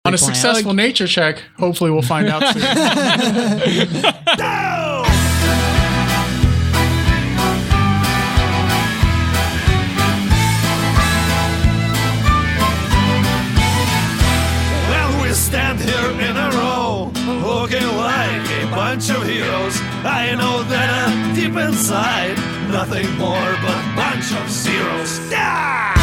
On a successful nature check, hopefully we'll find out soon. Well, we stand here in a row, looking like a bunch of heroes. I know that deep inside, nothing more but a bunch of zeros. Ah!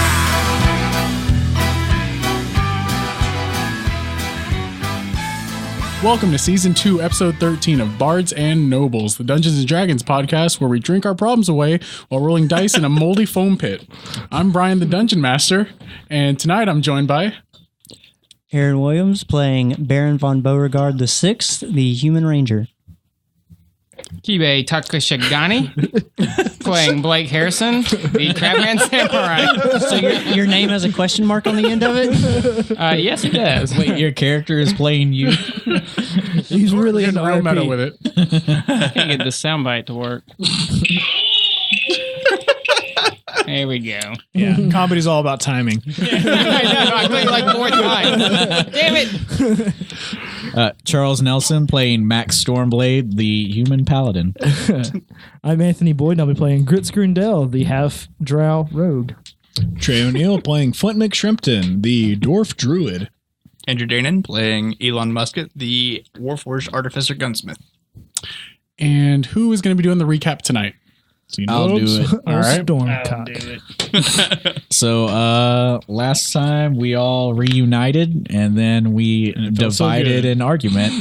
Welcome to Season 2, Episode 13 of Bards and Nobles, the Dungeons & Dragons podcast where we drink our problems away while rolling dice in a moldy foam pit. I'm Brian the Dungeon Master, and tonight I'm joined by... Aaron Williams playing Baron von Beauregard VI, the Human Ranger. Kibe Takashigani playing Blake Harrison, the Crabman Samurai. So your name has a question mark on the end of it? Yes, it does. Wait, your character is playing you? He's really Getting into real RP. meta with it. Can't get the soundbite to work. There we go. Yeah, comedy's all about timing. I know, I played like fourth time. Damn it. Charles Nelson playing Max Stormblade, the human paladin. I'm Anthony Boyd, and I'll be playing Gritz Grundell, the half-drow rogue. Trey O'Neill playing Flint McShrimpton, the dwarf druid. Andrew Danon playing Elon Musket, the Warforged Artificer Gunsmith. And who is going to be doing the recap tonight? I'll do it. All right. Stormcock. So, last time we all reunited, and then we divided an argument.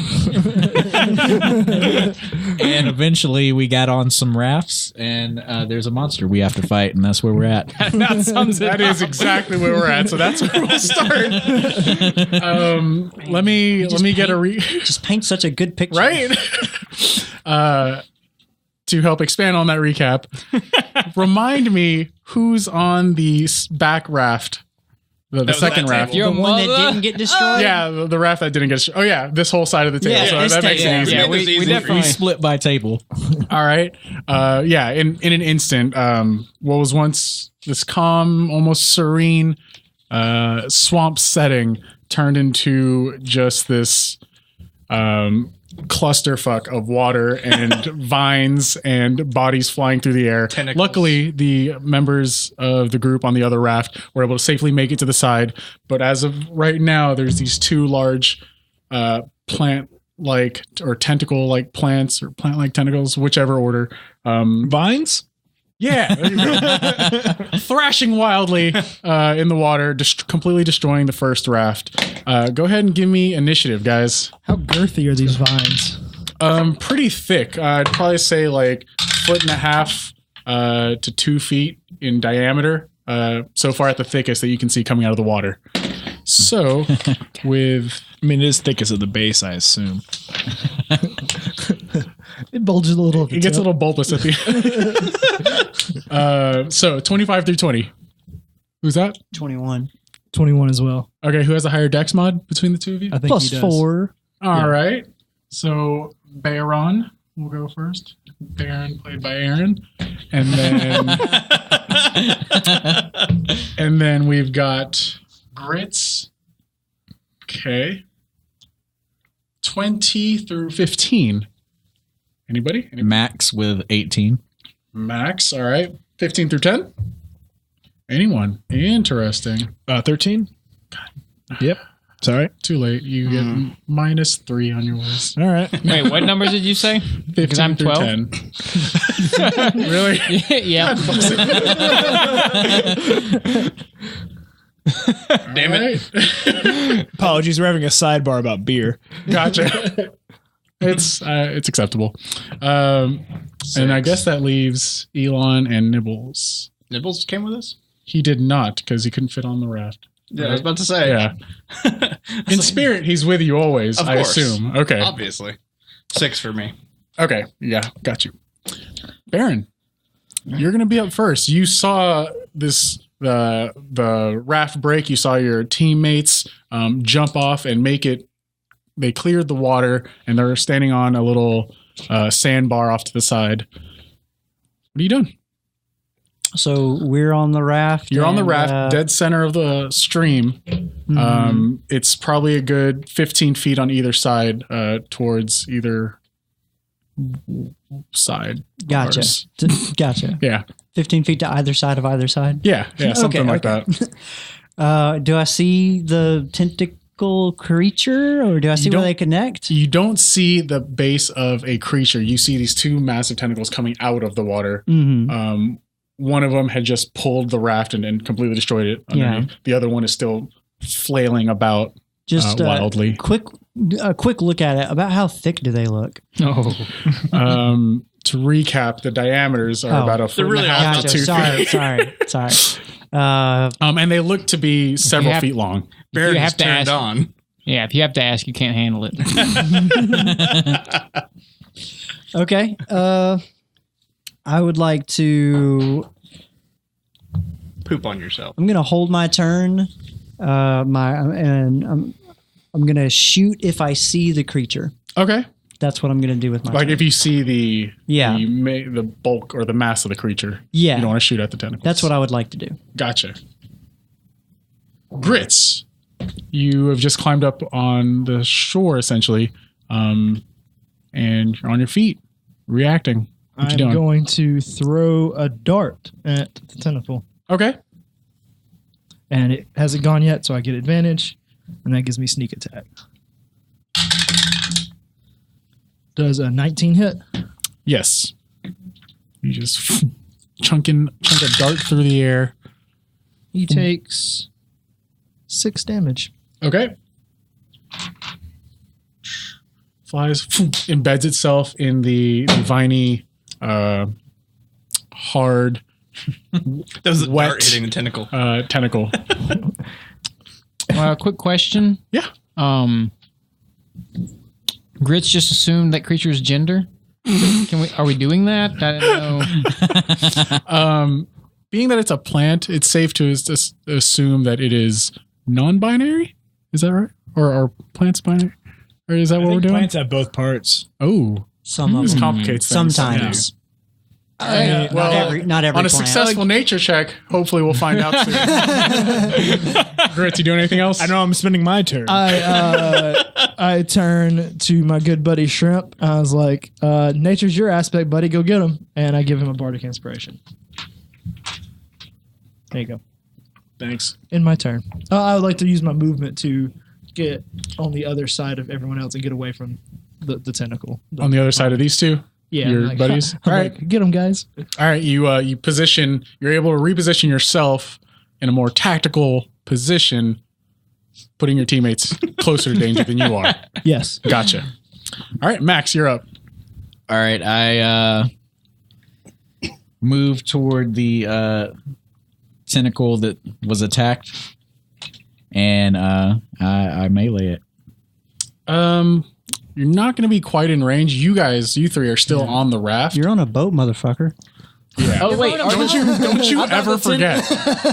And eventually we got on some rafts, and there's a monster we have to fight, and that's where we're at. That is exactly where we're at, so that's where we'll start. Let me get a Just paint such a good picture. right. To help expand on that recap, remind me who's on the back raft, the second raft. Your The one that mother? didn't get destroyed? Yeah, the raft that didn't get destroyed. Oh yeah, this whole side of the table. Yeah, so this that makes it table. easy. Yeah, we definitely... We split by table. All right. Yeah, in an instant, what was once this calm, almost serene swamp setting turned into just this clusterfuck of water and vines and bodies flying through the air. Tentacles. Luckily, the members of the group on the other raft were able to safely make it to the side. But as of right now, there's these two large plant-like or tentacle-like plants or plant-like tentacles, whichever order. Vines? Yeah, there you go. Thrashing wildly in the water, completely destroying the first raft. Go ahead and give me initiative, guys. How girthy are these vines? Pretty thick. I'd probably say like 1.5 to 2 feet in diameter. So far at the thickest that you can see coming out of the water. So, it is thickest at the base, I assume. It bulges a little. It gets a little bulbous at the end. So 25 through 20. Who's that? 21. 21 as well. Okay, who has a higher dex mod between the two of you? I think plus 4. All right. So Baron will go first. Baron played by Aaron. And then and then we've got Grits. Okay. 20 through 15. Anybody? Max with 18. Max, all right. 15 through 10? Anyone? Interesting. 13? Yep. Sorry. Too late. You get -3 on your list. All right. Wait, what numbers did you say? 15 I'm through 12. 10. Really? Yeah. Damn it. Apologies, we're having a sidebar about beer. Gotcha. It's acceptable. And I guess that leaves Elon and Nibbles. Nibbles came with us? He did not because he couldn't fit on the raft. Yeah, I was about to say. Yeah. In spirit, he's with you always, Of I course. assume. Okay. Obviously. 6 for me. Okay. Yeah, got you. Baron, you're going to be up first. You saw the raft break. You saw your teammates jump off and make it. They cleared the water, and they're standing on a little sandbar off to the side. What are you doing? So we're on the raft. You're on the and, raft, dead center of the stream. It's probably a good 15 feet on either side, towards either side. Gotcha. Ours. Gotcha. Yeah. 15 feet to either side of either side? Yeah. Something like that. Do I see the tentacle creature, or do I see where they connect? You don't see the base of a creature. You see these two massive tentacles coming out of the water. Mm-hmm. One of them had just pulled the raft and completely destroyed it. Underneath. Yeah. The other one is still flailing about just wildly. A quick look at it. About how thick do they look? Oh. To recap, the diameters are about a foot and a half to 2 feet. Sorry. And they look to be several feet long. Baron you have is to turned ask. on. Yeah, if you have to ask, you can't handle it. Okay. I would like to Poop on yourself. I'm gonna hold my turn. I'm gonna shoot if I see the creature. Okay. That's what I'm gonna do with my like turn. if you see the bulk or the mass of the creature. Yeah. You don't want to shoot at the tentacles. That's what I would like to do. Gotcha. Grits. You have just climbed up on the shore essentially, and you're on your feet, reacting. What you I'm doing? going to throw a dart at the tentacle. Okay. And it hasn't gone yet, so I get advantage, and that gives me sneak attack. Does a 19 hit? Yes. You just chunk a dart through the air. He takes 6 damage. Okay. Flies, embeds itself in the viney, hard, That was a wet dart hitting the tentacle. tentacle. Quick question. Yeah. Grits just assumed that creature's gender. Are we doing that? I didn't know. Being that it's a plant, it's safe to assume that it is non-binary. Is that right? Or are plants binary? Or is that what we're doing? Plants have both parts. Oh, Some of this them. complicates things. Sometimes. Well, Not every on a plant. successful nature check, hopefully we'll find out soon. Grits, you doing anything else? I know I'm spending my turn. I turn to my good buddy Shrimp. I was like, nature's your aspect, buddy. Go get him. And I give him a bardic inspiration. There you go. Thanks. In my turn. I would like to use my movement to get on the other side of everyone else and get away from the tentacle. On the other side of these two? Yeah, your like, buddies? I'm All like, right. get them, guys. All right, you're able to reposition yourself in a more tactical position, putting your teammates closer to danger than you are. Yes. Gotcha. All right, Max, you're up. All right, I move toward the tentacle that was attacked, and I melee it. You're not going to be quite in range. You three are still on the raft. You're on a boat, motherfucker. Yeah. Oh wait, Don't you ever forget.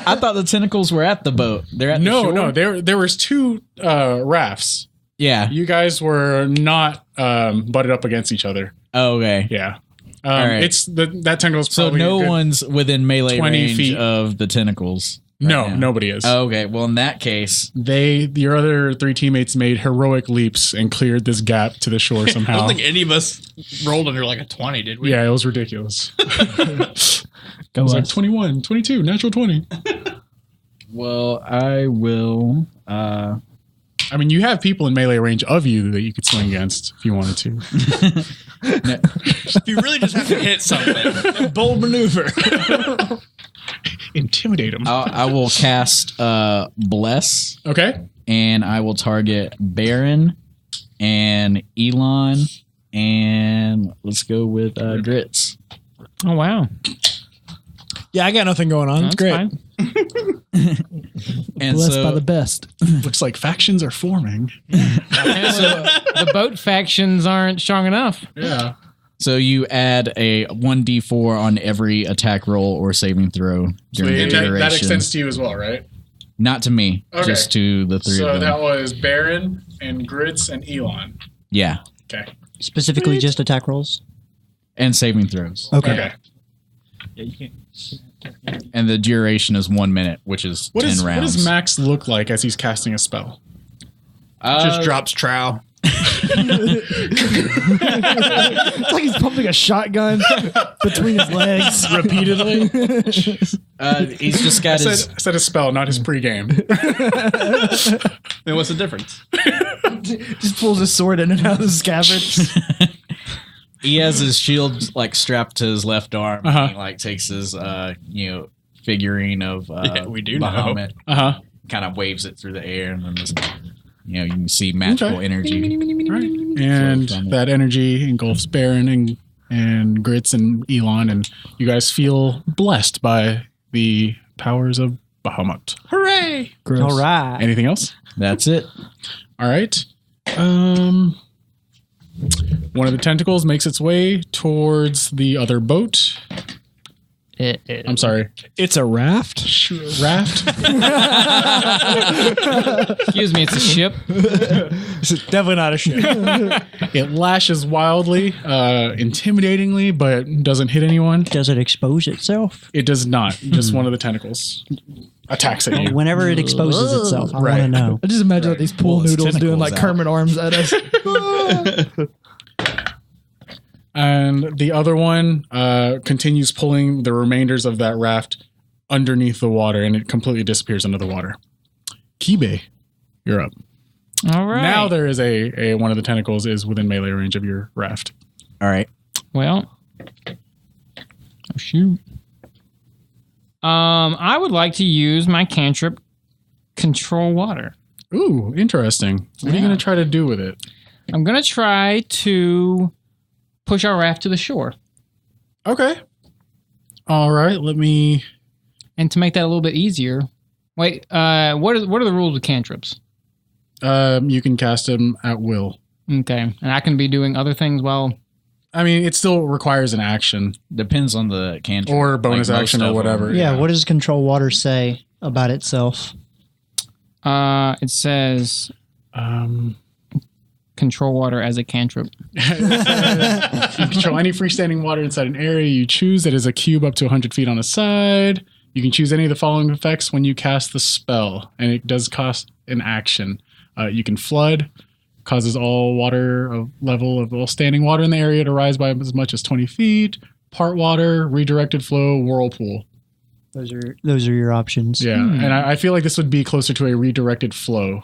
I thought the tentacles were at the boat. They're at the shore? No. There was two rafts. Yeah. You guys were not butted up against each other. Oh, okay. Yeah. right. It's that tentacle's So probably no a good one's within melee 20 range feet. of the tentacles. No, now. nobody is. Oh, okay. Well, in that case, Your other three teammates made heroic leaps and cleared this gap to the shore I somehow. don't think any of us rolled under like a 20, did we? Yeah, it was ridiculous. It Go was like us. 21, 22, natural 20. well, I will. I mean, you have people in melee range of you that you could swing against if you wanted to. If you really just have to hit something. Bold maneuver. Intimidate them. I will cast Bless, Okay. and I will target Baron and Elon, and let's go with Grits. Oh, wow. Yeah, I got nothing going on. It's That's great. fine. And Blessed so, by the best. Looks like factions are forming. The boat factions aren't strong enough. Yeah. so you add a 1d4 on every attack roll or saving throw during the duration. That extends to you as well, right? Not to me, Okay. just to the three So of them. that was Baron and Grits and Elon. Yeah, Okay. Specifically just attack rolls. and saving throws. Okay. Okay. Yeah, you can't. And the duration is 1 minute, which is 10 rounds. What does Max look like as he's casting a spell? Just drops trowel. It's like he's pumping a shotgun between his legs Repeatedly? He's just got I his... said a spell, not his pregame. Then what's the difference? just pulls his sword in and out of the scabbard. He has his shield like strapped to his left arm. Uh-huh. And he like takes his figurine of we do know. Bahamut, Uh-huh. kind of waves it through the air, and then this, you can see magical Okay. energy. Right. And that energy engulfs Baron and Grits and Elon, and you guys feel blessed by the powers of Bahamut. Hooray! Gross. All right. Anything else? That's it. All right. One of the tentacles makes its way towards the other boat. I'm sorry. It's a raft. Raft? Excuse me, it's a ship. It's definitely not a ship. It lashes wildly, intimidatingly, but doesn't hit anyone. Does it expose itself? It does not. Just one of the tentacles attacks at you. Whenever it exposes itself, I Right. want to know. I just imagine these pool Well, its noodles doing tentacles like out. Kermit arms at us. And the other one continues pulling the remainders of that raft underneath the water, and it completely disappears under the water. Kibe, you're up. All right. Now there is a one of the tentacles is within melee range of your raft. All right. Well, oh shoot. I would like to use my cantrip, Control Water. Ooh, interesting. What are you Yeah. going to try to do with it? I'm gonna try to push our raft to the shore, Okay. All right. Let me. and to make that a little bit easier. Wait, what are the rules of cantrips? You can cast them at will. Okay, and I can be doing other things while. I mean, it still requires an action Depends on the cantrip. or bonus Like most action or of them. whatever. Yeah, what does Control Water say about itself? It says control water as a cantrip. You control any freestanding water inside an area you choose that is a cube up to 100 feet on a side. You can choose any of the following effects when you cast the spell, and it does cost an action. You can flood, causes all water level of all standing water in the area to rise by as much as 20 feet. Part water, redirected flow, whirlpool. Those are your options. Yeah, and I feel like this would be closer to a redirected flow.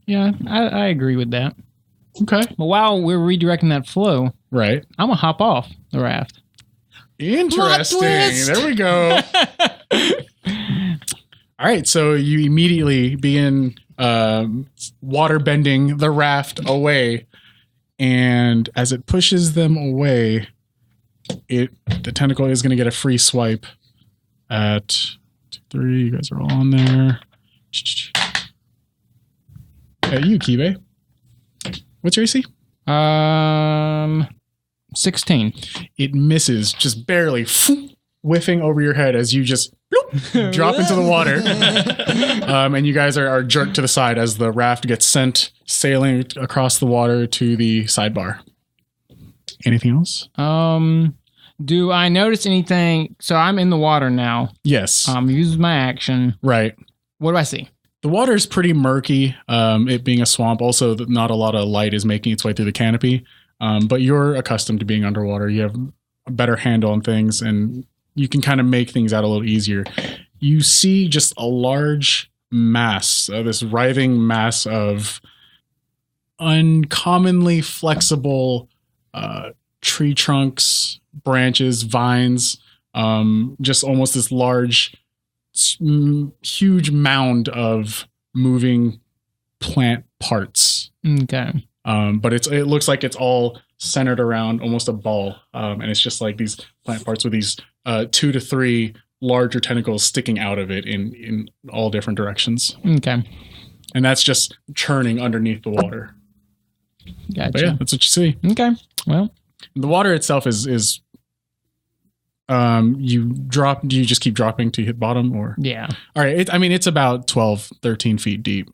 Yeah, I agree with that. Okay, But while we're redirecting that flow, right. I'm gonna hop off the raft. Interesting. twist! There we go. All right, so you immediately begin water bending the raft away, and as it pushes them away, the tentacle is going to get a free swipe at 2, 3. You guys are all on there. At you, Kibe. What's your AC? 16. It misses, just barely whiffing over your head as you just drop into the water. And you guys are jerked to the side as the raft gets sent sailing across the water to the sidebar. Anything else? Do I notice anything? So I'm in the water now. Yes. Use my action. Right. What do I see? The water is pretty murky, it being a swamp. Also, not a lot of light is making its way through the canopy. But you're accustomed to being underwater. You have a better handle on things, and you can kind of make things out a little easier. You see just a large mass, this writhing mass of uncommonly flexible tree trunks, branches, vines, just almost this large, huge mound of moving plant parts. Okay. But it looks like it's all centered around almost a ball. And it's just like these plant parts with these 2 to 3 larger tentacles sticking out of it in all different directions. Okay. And that's just churning underneath the water. Gotcha. But yeah, that's what you see. Okay. Well, The water itself is do you just keep dropping to hit bottom or? yeah. All right. It's about 12, 13 feet deep.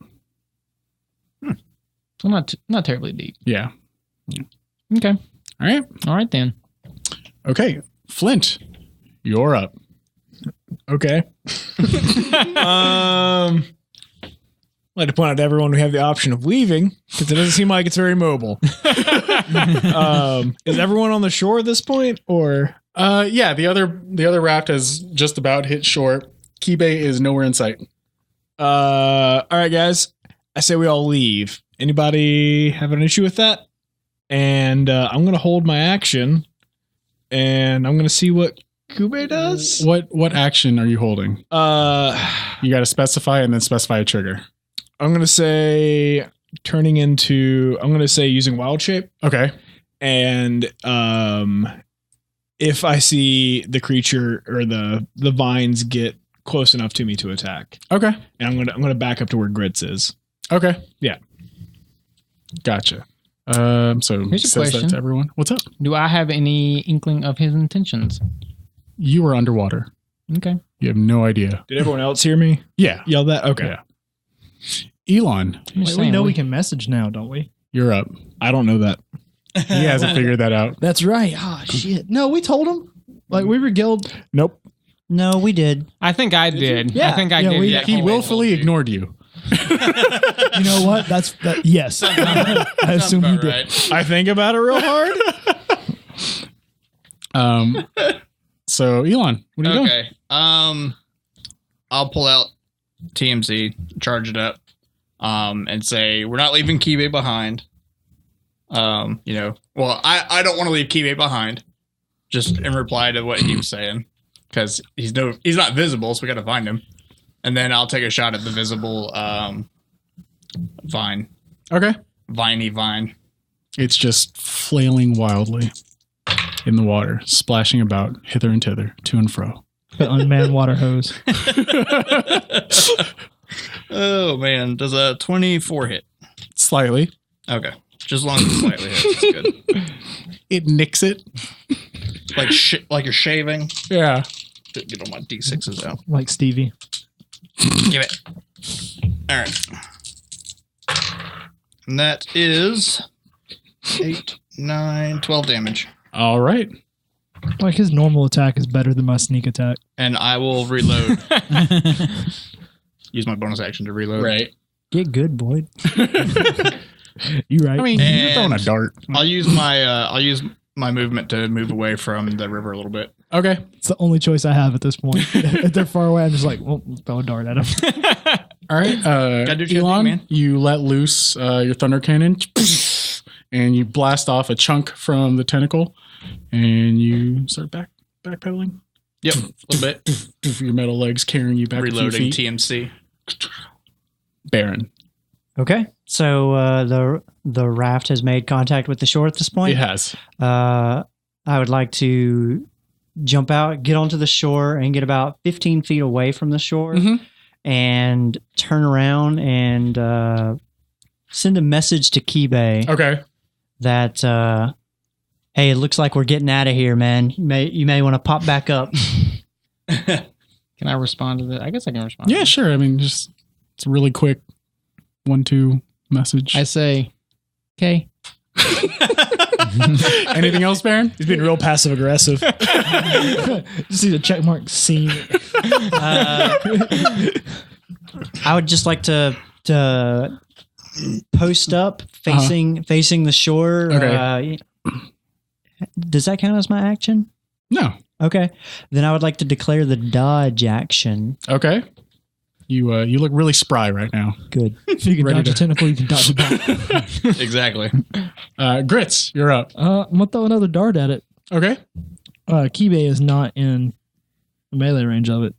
So not terribly deep. Yeah. Okay. All right. All right then. Okay. Flint, you're up. Okay. I'd like to point out to everyone we have the option of leaving because it doesn't seem like it's very mobile. Is everyone on the shore at this point, or? Yeah, the other raft has just about hit shore. Kibe is nowhere in sight. All right, guys. I say we all leave. Anybody have an issue with that? And I'm gonna hold my action, and I'm gonna see what Kube does. What action are you holding? You got to specify and then specify a trigger. I'm gonna say turning into. I'm gonna say using wild shape. Okay. And if I see the creature or the vines get close enough to me to attack. Okay. And I'm gonna back up to where Grits is. Okay. Yeah. Gotcha. So Here's a says that question. to everyone. What's up? Do I have any inkling of his intentions? You were underwater. Okay. You have no idea. Did everyone else hear me Yeah. yell that? Okay. Yeah. Elon, I'm just Wait, we saying, know we can message now, don't we? you're up. I don't know that. He hasn't figured that out. That's right. Ah, shit. No, we told him. Like, we regaled. Nope. No, we did. I think I did. Yeah. I think I Yeah, did. we- He willfully ignored you. You know what? Yes. I assume you did. I think about it real hard. So Elon, what are you doing? Okay. I'll pull out TMC, charge it up, and say we're not leaving Kibe behind. I don't want to leave Kibe behind. Just in reply to what he was saying, because he's not visible, so we got to find him. And then I'll take a shot at the visible vine, Okay. viney vine. It's just flailing wildly in the water, splashing about hither and thither, to and fro. The unmanned water hose. Oh man, does a 24 hit? Slightly. Okay, just as long as it slightly hits, it's good. It nicks it. Like you're shaving. Yeah. Get all my D6s out. Like Stevie. Give it. All right. And that is 8, 9, 12 damage. All right. Like, his normal attack is better than my sneak attack. And I will reload. Use my bonus action to reload. Right. Get good, Boyd. You right. I mean, And you're throwing a dart. I'll use my movement to move away from the river a little bit. Okay. It's the only choice I have at this point. If they're far away, I'm just like, well, throw a dart at them. All right. Gotta do your Elon, thing, man. you let loose your thunder cannon, and you blast off a chunk from the tentacle, and you start backpedaling. Yep, a little bit. Your metal legs carrying you back. Reloading a few feet. TMC. Baron. Okay. So the raft has made contact with the shore at this point. It has. I would like to jump out, get onto the shore, and get about 15 feet away from the shore, and turn around and send a message to Kibe Okay. that, hey, it looks like we're getting out of here, man. You may want to pop back up. Can I respond to that? I guess I can respond. Yeah, sure. I mean, it's a really quick 1-2 message. I say, okay. Anything else, Baron? He's being real passive aggressive. Just see the check mark scene. I would just like to post up facing the shore. Okay. Does that count as my action? No. Okay. Then I would like to declare the dodge action. Okay. You look really spry right now. Good. If you can Ready dodge a to- tentacle, you can dodge a ball. Exactly. Grits, you're up. I'm going to throw another dart at it. Okay. Kibe is not in the melee range of it.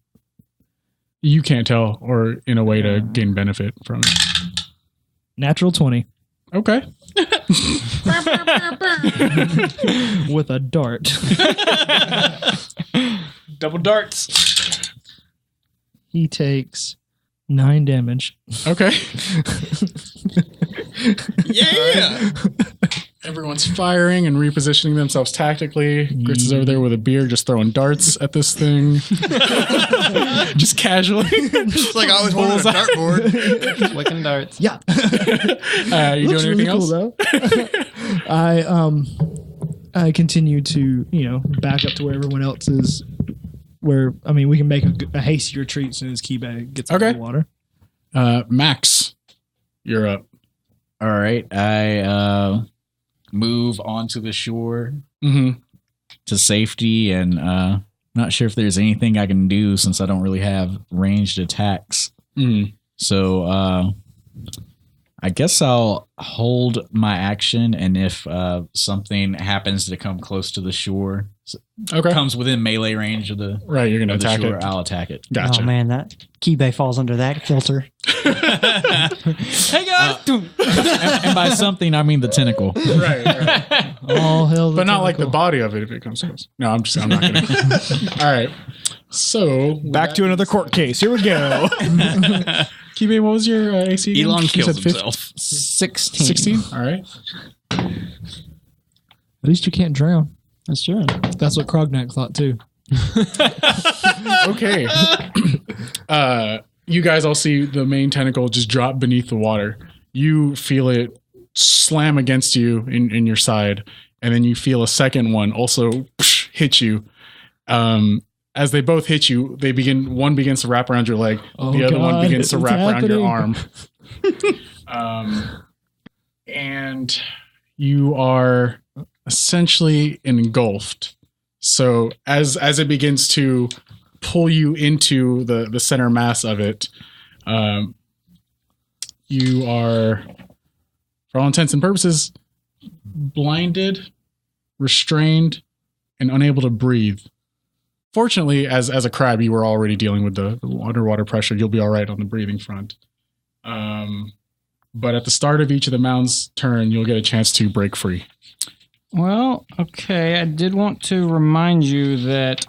You can't tell, or in a way to gain benefit from it. Natural 20 Okay. with a dart. Double darts. He takes 9 damage. Okay. Yeah. Everyone's firing and repositioning themselves tactically. Grits is over there with a beer, just throwing darts at this thing. Just casually. It's like I always wanted a dartboard. Flicking darts. Yeah. You doing anything else? Though. I continue to, back up to where everyone else is where I mean we can make a hasty retreat as soon as Keybay gets out of the water. Max, you're up. All right, I move onto the shore to safety, and not sure if there's anything I can do since I don't really have ranged attacks. So I guess I'll hold my action, and if something happens to come close to the shore, comes within melee range of the you're gonna attack shore, it. I'll attack it. Gotcha. Oh man, that Keybay falls under that filter. Hey guys, and by something I mean the tentacle. Right. All hell, But not like the body of it if it comes close. No, I'm not gonna. All right. So Back to another court case. Here we go. Keybay, what was your AC? again? Elon You kills said 50? himself. 16. 16. All right. At least you can't drown. That's true. That's what Krognak thought too. Okay. You guys all see the main tentacle just drop beneath the water. You feel it slam against you in your side, and then you feel a second one also hit you. As they both hit you, one begins to wrap around your leg, the other one begins to wrap around your arm. And you are essentially engulfed. So as it begins to pull you into the center mass of it, you are, for all intents and purposes, blinded, restrained, and unable to breathe. Fortunately, as a crab, you were already dealing with the underwater pressure. You'll be all right on the breathing front. But at the start of each of the mound's turn, you'll get a chance to break free. Well, okay. I did want to remind you that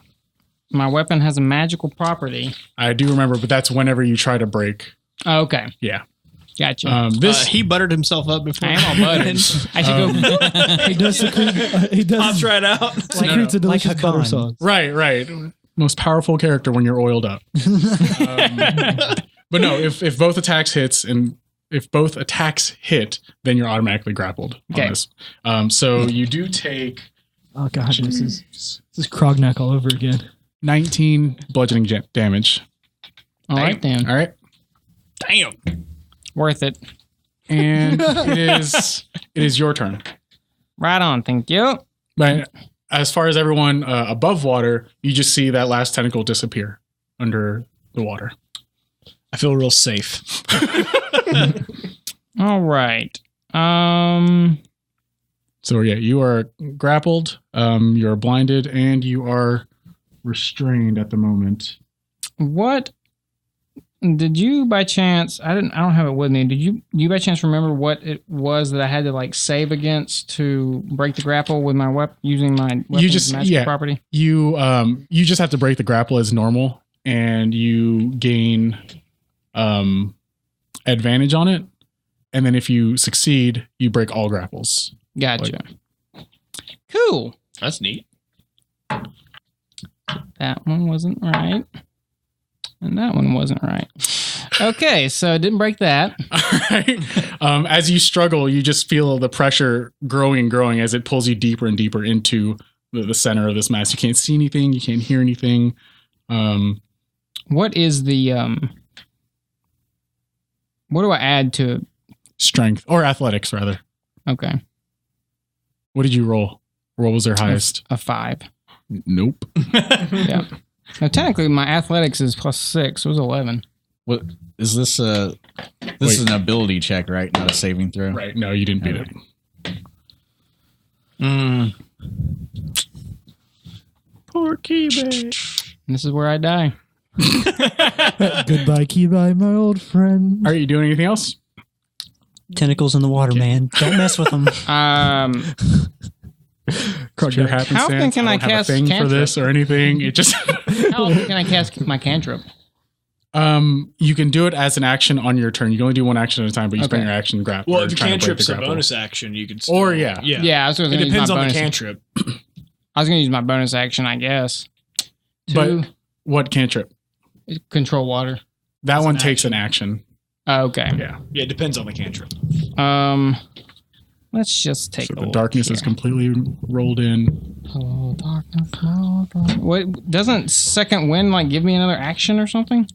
my weapon has a magical property. I do remember, but that's whenever you try to break. Oh, okay. Yeah. Gotcha. He buttered himself up before. I am all buttered. I should go. He does he does Pops right out. secrets a delicious Like butter Hakan. sauce. Right. Most powerful character when you're oiled up. But no, if both attacks hit, then you're automatically grappled. Okay. On this. So you do take Oh god, this is Krognak all over again. 19 bludgeoning damage. All right, then. All right. Damn. Worth it. And it is your turn. Right on. Thank you. But as far as everyone above water, you just see that last tentacle disappear under the water. I feel real safe. All right. So yeah, you are grappled, you're blinded, and you are restrained at the moment. What did you by chance? I don't have it with me. Did you by chance remember what it was that I had to like save against to break the grapple with my weapon using my weapon's magic property? You just have to break the grapple as normal, and you gain advantage on it. And then if you succeed, you break all grapples. Gotcha. Cool. That's neat. That one wasn't right. And that one wasn't right. Okay, so I didn't break that. All right. As you struggle, you just feel the pressure growing as it pulls you deeper and deeper into the center of this mass. You can't see anything. You can't hear anything. What is the... what do I add to... Strength or athletics, rather. Okay. What did you roll? What was their highest? A 5. Nope. Yeah. Now, technically, my athletics is +6. So it was 11. What is this? This is an ability check, right? Not a saving throw. Right. No, you didn't beat it. Poor Keybay. This is where I die. Goodbye, Keybay, my old friend. Are you doing anything else? Tentacles in the water, man. Don't mess with them. Your How often can I don't have cast a thing for cantrip? this or anything? It just How often can I cast my cantrip? you can do it as an action on your turn. You can only do one action at a time, but you spend Okay. your action grapple. Well, or if your trying to break cantrip's the a grapple. bonus action, you can. Or yeah. Yeah, I was going It to use depends my on the bonus. cantrip. I was going to use my bonus action, I guess. But what cantrip? Control water. That As one an takes an action. Oh, okay. Yeah. Yeah, it depends on the cantrip. Let's just take So a the look darkness here. is completely rolled in. Hello, darkness. Hello, darkness. What doesn't second wind like give me another action or something?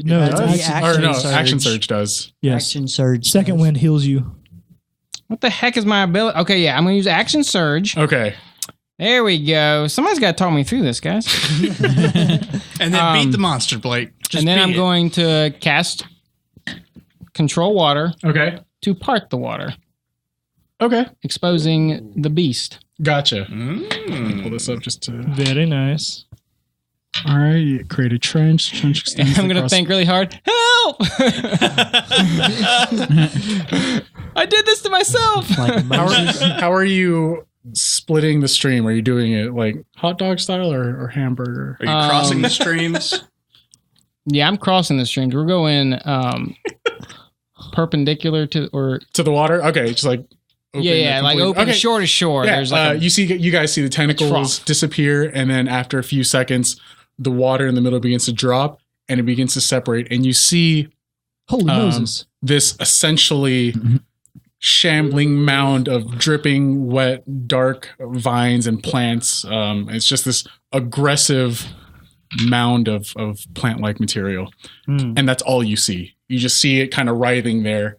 No, That's it's the action. Or no, surge. action surge does. Yes. Action surge. Second wind heals you. What the heck is my ability? Okay, yeah, I'm gonna use action surge. Okay. There we go. Somebody's got to talk me through this, guys. And then beat the monster, Blake. Just and then beat I'm it. going to cast control water Okay. to part the water, Okay. exposing the beast. Gotcha. Mm. Pull this up just to. Very nice. All right. You create a trench. Trench And extends I'm going to across- think really hard. Help! I did this to myself. Like Moses. How are you splitting the stream? Are you doing it like hot dog style or hamburger? Are you crossing the streams? Yeah, I'm crossing the streams. We're going perpendicular to, or To the water? Okay. Just like. open yeah, the like complete- open okay. shore to shore. Yeah, There's like you guys see the tentacles trough. disappear, and then after a few seconds, the water in the middle begins to drop, and it begins to separate, and you see Holy Moses. this essentially shambling mound of dripping, wet, dark vines and plants. It's just this aggressive mound of plant-like material, and that's all you see. You just see it kind of writhing there.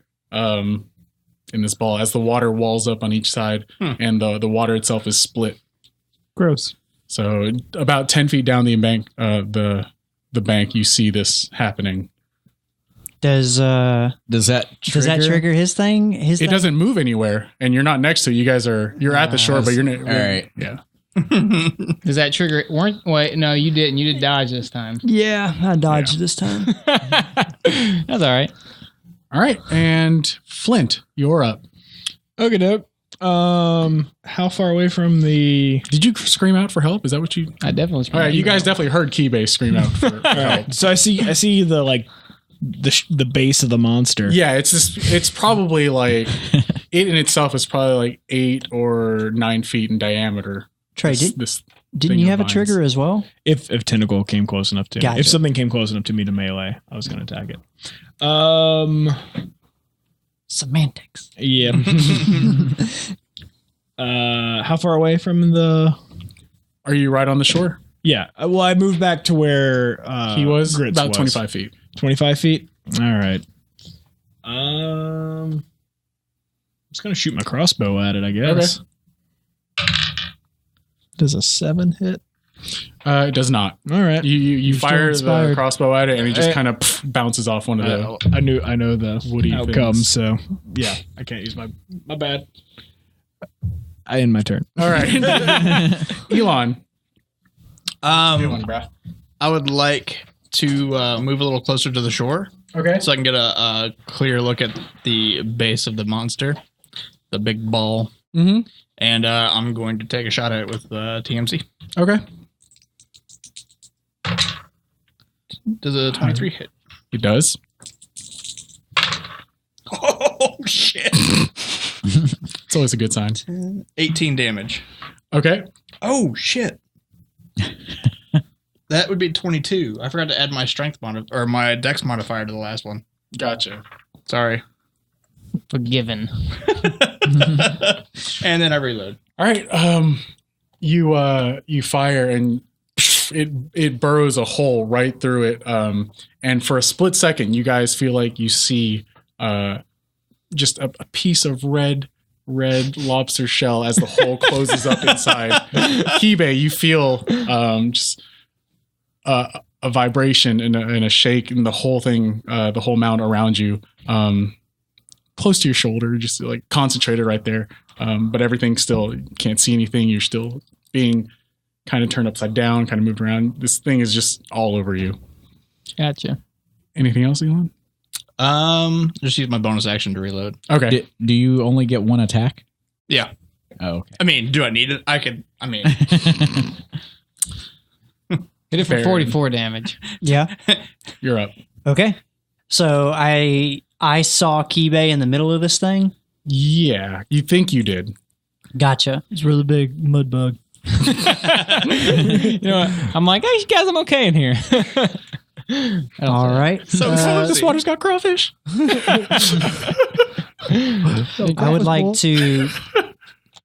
In this ball as the water walls up on each side and the water itself is split. Gross. So about 10 feet down the bank, the bank, you see this happening. Does that trigger his thing? It doesn't move anywhere and you're not next to it. You guys you're at the shore, but you're not. All right. Yeah. does that trigger it? Wait, no, you didn't. You did dodge this time. Yeah, I dodged this time. That's all right. All right. And Flint, you're up. Okay, dope. How far away from the? Did you scream out for help? Is that what you? I definitely. All right. You guys definitely heard Keybase scream out for help. Alright, so I see the like the base of the monster. Yeah, it's probably like it in itself is probably like 8 or 9 feet in diameter. Trey, didn't you have a trigger as well? If tentacle came close enough to, Gotcha. if something came close enough to me to melee, I was going to attack it. Semantics. Yeah. How far away from the? Are you right on the shore? Yeah. Well, I moved back to where He was Grits about was. 25 feet. 25 feet. All right. I'm just gonna shoot my crossbow at it, I guess. Does a 7 hit? It does not. All right. You still fire the inspired. crossbow at it, and it just kind of bounces off one of the. I know the Woody outcome, things. so yeah, I can't use my bad. I end my turn. All right, Elon. I would like to move a little closer to the shore Okay. so I can get a clear look at the base of the monster, the big ball. Mm-hmm. And I'm going to take a shot at it with TMC. Okay. Does a 23 hit? It does. Oh, shit. It's always a good sign. 18 damage. Okay. Oh, shit. That would be 22. I forgot to add my strength or my dex modifier to the last one. Gotcha. Sorry. Forgiven. And then I reload. All right. You fire and it burrows a hole right through it. And for a split second, you guys feel like you see just a piece of red lobster shell as the hole closes up inside. Kibe, you feel just a vibration and a shake in the whole thing, the whole mound around you, close to your shoulder, just like concentrated right there. But everything still, you can't see anything. You're still being kind of turned upside down, kind of moved around. This thing is just all over you. Gotcha. Anything else, Elon? Just use my bonus action to reload. Okay. Do you only get one attack? Yeah. Oh, okay. I mean, do I need it? Hit it for Fair. 44 damage. Yeah. You're up. Okay. So I saw Kibe in the middle of this thing. Yeah, you think you did. Gotcha. It's really big mud bug. You know what? I'm like, hey, guys, I'm okay in here. All right. This water's got crawfish. I would like to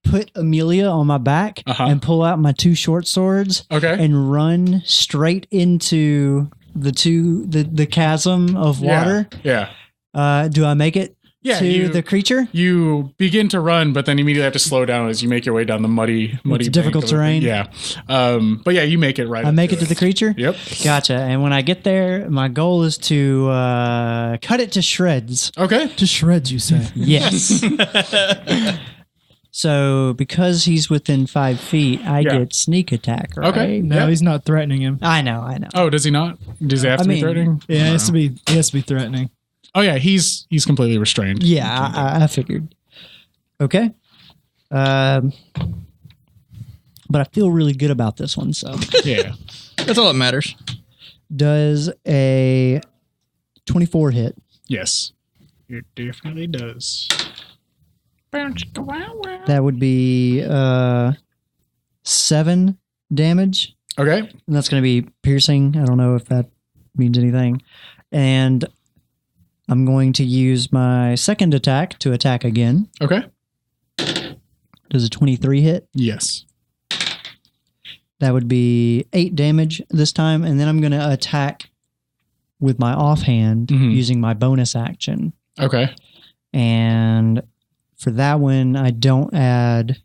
put Amelia on my back and pull out my 2 short swords and run straight into the chasm of water. Yeah. Do I make it to the creature? You begin to run, but then immediately have to slow down as you make your way down the muddy It's difficult terrain. Yeah. But yeah, you make it right. I make it to the creature? Yep. Gotcha. And when I get there, my goal is to cut it to shreds. Okay. To shreds, you say? Yes. So because he's within 5 feet, I get sneak attack, right? Okay. No, he's not threatening him. I know. Oh, does he not? Does he have to be threatening? Yeah, he has to be threatening. Oh yeah, he's completely restrained. Yeah, I figured. Okay. But I feel really good about this one, so. Yeah. That's all that matters. Does a 24 hit? Yes. It definitely does. That would be 7 damage. Okay. And that's going to be piercing. I don't know if that means anything. And I'm going to use my second attack to attack again. Okay. Does a 23 hit? Yes. That would be 8 damage this time. And then I'm going to attack with my offhand using my bonus action. Okay. And for that one, I don't add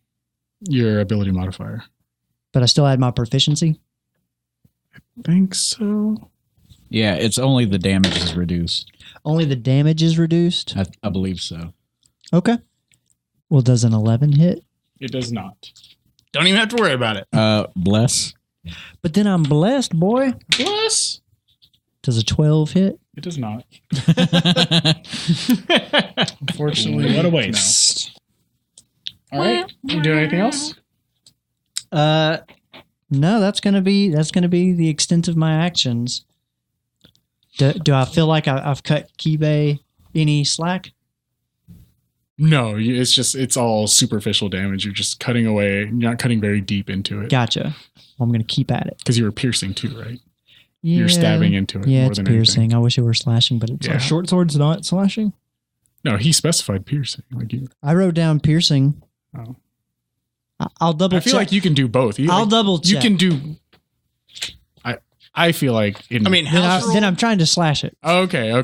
your ability modifier, but I still add my proficiency. I think so. Yeah, it's only the damage is reduced. Only the damage is reduced? I believe so. Okay. Well, does an 11 hit? It does not. Don't even have to worry about it. Bless. But then I'm blessed, boy. Bless. Does a 12 hit? It does not. Unfortunately, What a waste. All right. You doing anything else? No, that's gonna be the extent of my actions. Do I feel like I've cut Kibe any slack? No, it's all superficial damage. You're just cutting away. You're not cutting very deep into it. Gotcha. Well, I'm gonna keep at it because you were piercing too, right? Yeah. You're stabbing into it. Yeah, more it's than piercing. anything. I wish it were slashing, but it's Yeah. Short sword's not slashing? No, he specified piercing. Like you. I wrote down piercing. Oh. I'll double I feel check. like you can do both. I'll double check. You can do. I feel like. I mean, then I'm trying to slash it. Okay. I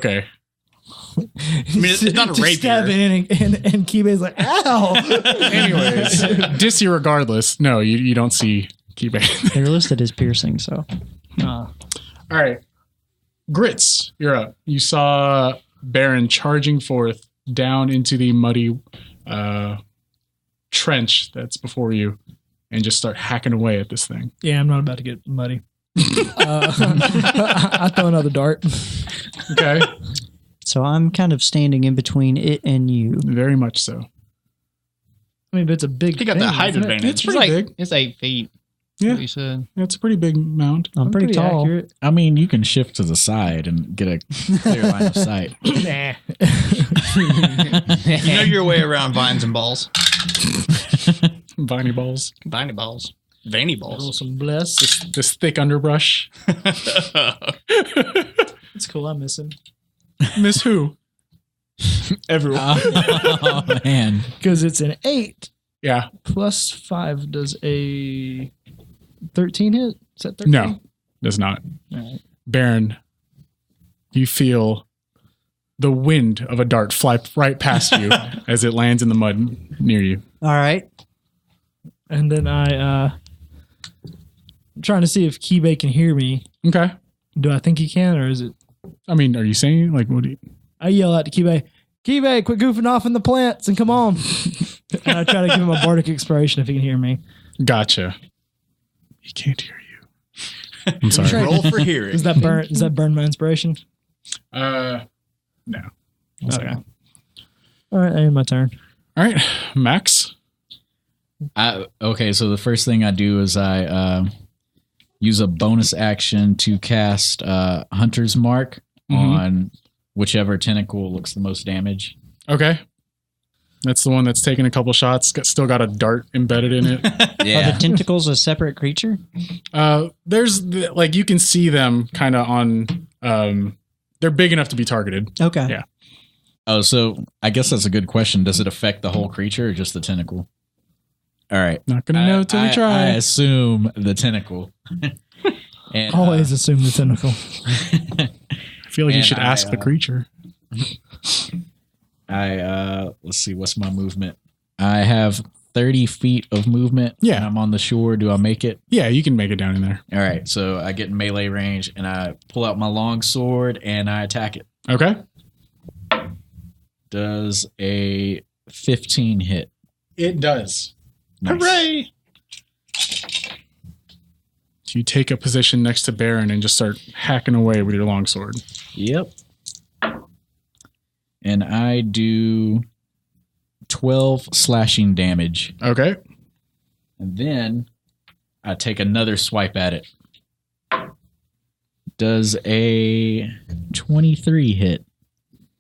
mean, it's not a Just rapier. stabbing in and Kibe's like, ow! Anyways, disregardless, no, you don't see Kibe. They're listed as piercing, so. All right. Grits, you're up. You saw Baron charging forth down into the muddy trench that's before you and just start hacking away at this thing. Yeah, I'm not about to get muddy. I throw another dart. Okay. So I'm kind of standing in between it and you. Very much so. I mean, but it's a big He got thing, the height isn't it? advantage. It's pretty big. It's 8 feet. Yeah. What you said. It's a pretty big mound. I'm pretty tall. accurate. I mean, you can shift to the side and get a clear line of sight. Nah. You know your way around vines and balls. Viney balls. Viney balls. Veiny Roll balls. some bless. This thick underbrush. It's cool. I miss him. Miss who? Everyone. Oh, man. Because it's an 8 Yeah. plus 5 does a 13 hit? Is that 13? No, does not. All right. Baron, you feel the wind of a dart fly right past you as it lands in the mud near you. All right. And then I'm trying to see if Kibe can hear me. Okay. Do I think he can, or is it? I mean, are you saying like what do you? I yell out to Kibe, Kibe, quit goofing off in the plants and come on. And I try to give him a bardic inspiration if he can hear me. Gotcha. He can't hear you. I'm sorry. Roll for hearing. Does that burn my inspiration? No. Okay. All right, I end my turn. All right, Max. Okay, so the first thing I do is I use a bonus action to cast Hunter's Mark on whichever tentacle looks the most damage. Okay. That's the one that's taken a couple shots. Still got a dart embedded in it. Are the tentacles a separate creature? There's like you can see them kind of on they're big enough to be targeted. Okay. Yeah. Oh, so I guess that's a good question. Does it affect the whole creature or just the tentacle? All right. Not gonna know till we try. I assume the tentacle. And, Always assume the tentacle. I feel like you should ask the creature. Let's see, what's my movement? I have 30 feet of movement. Yeah. And I'm on the shore. Do I make it? Yeah, you can make it down in there. All right. So I get in melee range and I pull out my long sword and I attack it. Okay. Does a 15 hit? It does. Nice. Hooray! So you take a position next to Baron and just start hacking away with your longsword. Yep. And I do 12 slashing damage. Okay. And then I take another swipe at it. Does a 23 hit?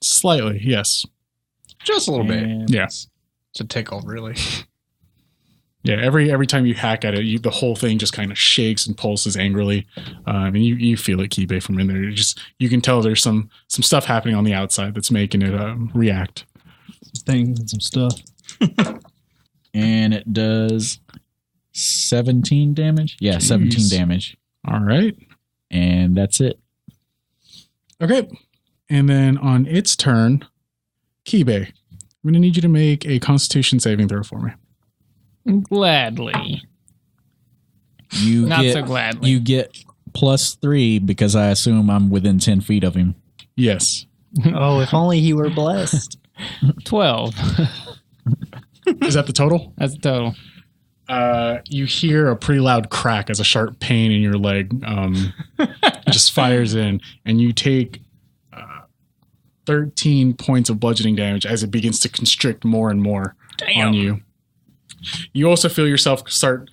Slightly, yes. Just a little bit. And Yeah. It's a tickle, really. Yeah, every time you hack at it, the whole thing just kind of shakes and pulses angrily, and you feel it, Kibe, from in there. You can tell there's some stuff happening on the outside that's making it react. Some things and some stuff. And it does 17 damage? Yeah, 17 Jeez. damage. All right. And that's it. Okay. And then on its turn, Kibe, I'm going to need you to make a Constitution saving throw for me. Gladly. You Not get, so gladly. You get +3 because I assume I'm within 10 feet of him. Yes. Oh, if only he were blessed. 12. Is that the total? That's the total. You hear a pretty loud crack as a sharp pain in your leg just fires in, and you take 13 points of bludgeoning damage as it begins to constrict more and more on you. You also feel yourself start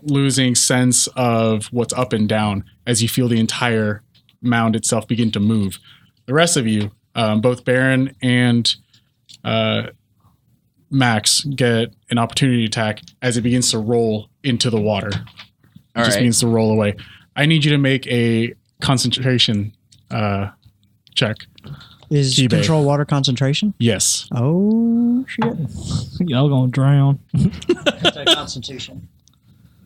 losing sense of what's up and down as you feel the entire mound itself begin to move. The rest of you, both Baron and Max, get an opportunity attack as it begins to roll into the water. It just begins to roll away. I need you to make a concentration check. Is Kibe. control water concentration? Yes. Oh, shit. Y'all gonna drown. Constitution.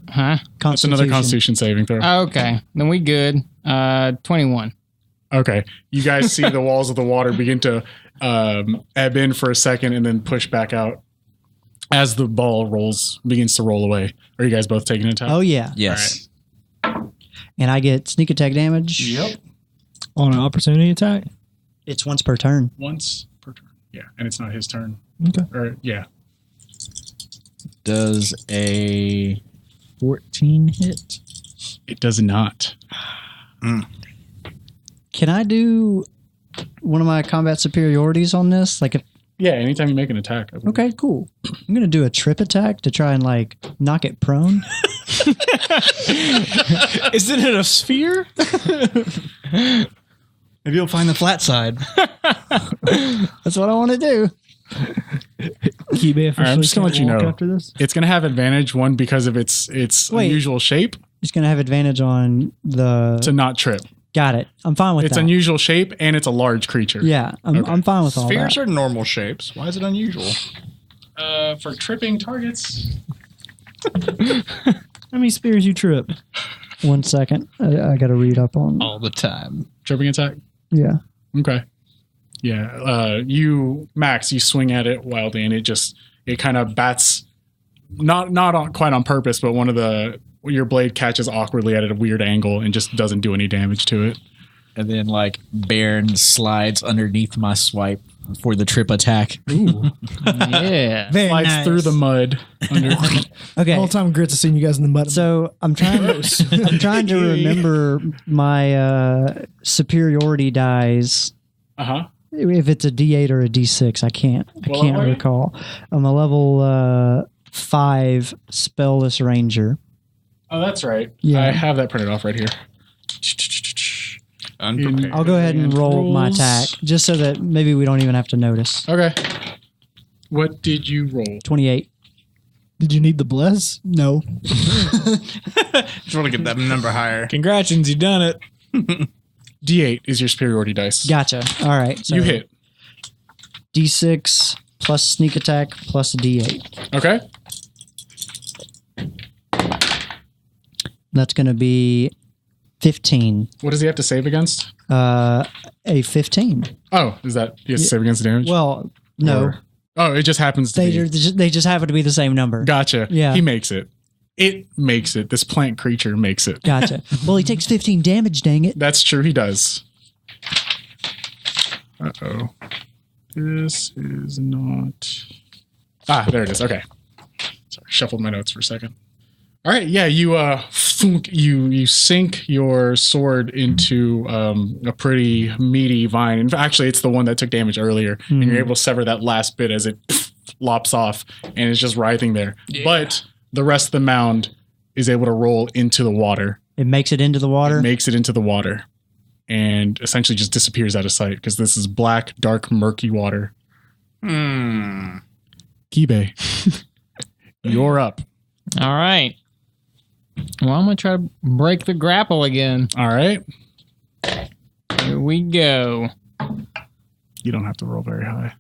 Huh? That's another Constitution saving throw. Okay. Then we good. 21. Okay. You guys see the walls of the water begin to ebb in for a second and then push back out as the ball begins to roll away. Are you guys both taking an attack? Oh, yeah. Yes. And I get sneak attack damage. Yep. On an opportunity attack? It's once per turn. Once per turn. Yeah. And it's not his turn. Okay. Or, yeah. Does a 14 hit? It does not. Can I do one of my combat superiorities on this? Like, Yeah, anytime you make an attack. I believe. okay, cool. I'm going to do a trip attack to try and, like, knock it prone. Isn't it a sphere? Maybe you'll find the flat side. That's what I want to do. Kibe All right, I'm just going to let you know. after this. It's going to have advantage, one, because of its Wait. unusual shape, It's going to have advantage on the... to not trip. Got it. I'm fine with It's that. unusual shape, and it's a large creature. Yeah, I'm fine with all Spheres that. are normal shapes. Why is it unusual? For tripping targets. How many spears you trip? 1 second. I got to read up on... All the time. Tripping attack? Yeah. Okay. Yeah. Max, you swing at it wildly, and it kind of bats, not quite on purpose, but your blade catches awkwardly at a weird angle and just doesn't do any damage to it. And then, like, Baron slides underneath my swipe for the trip attack. Ooh. Yeah. Very Slides nice. through the mud. The Okay. whole time Grits has seen you guys in the mud. So I'm trying to remember my superiority dies. Uh-huh. If it's a D8 or a D6, I can't What level are you? recall. I'm a level 5 spellless ranger. Oh, that's right. Yeah. I have that printed off right here. Unprepared. I'll go ahead and roll my Rules. attack just so that maybe we don't even have to notice. Okay. What did you roll? 28. Did you need the bless? No. Just want to get that number higher. Congrats, you done it. D8 is your superiority dice. Gotcha. All right. So You hit. D6 plus sneak attack plus a D8. Okay. That's going to be 15. What does he have to save against? A 15. Oh, is that he has to save against the damage? Well, no. Or- oh, it just happens to be. They just happen to be the same number. Gotcha. Yeah. He makes it. It makes it. This plant creature makes it. Gotcha. Well, he takes 15 damage, dang it. That's true. He does. Uh-oh. This is not... Ah, there it is. Okay. Sorry, shuffled my notes for a second. All right. Yeah, you sink your sword into a pretty meaty vine. And actually, it's the one that took damage earlier. And you're able to sever that last bit as it lops off and it's just writhing there. Yeah. But the rest of the mound is able to roll into the water. It makes it into the water? It makes it into the water. And essentially just disappears out of sight because this is black, dark, murky water. Kibe, you're up. All right. Well, I'm going to try to break the grapple again. All right. Here we go. You don't have to roll very high.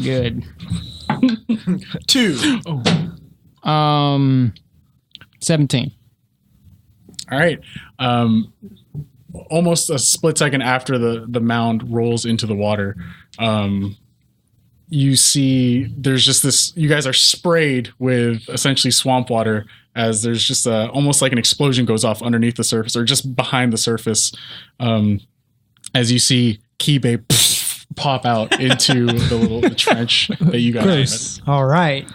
Good. 2. 17. All right. Almost a split second after the mound rolls into the water, you see there's just this, you guys are sprayed with essentially swamp water as there's just almost like an explosion goes off underneath the surface or just behind the surface, as you see Kibe pop out into the trench that you guys had. All right.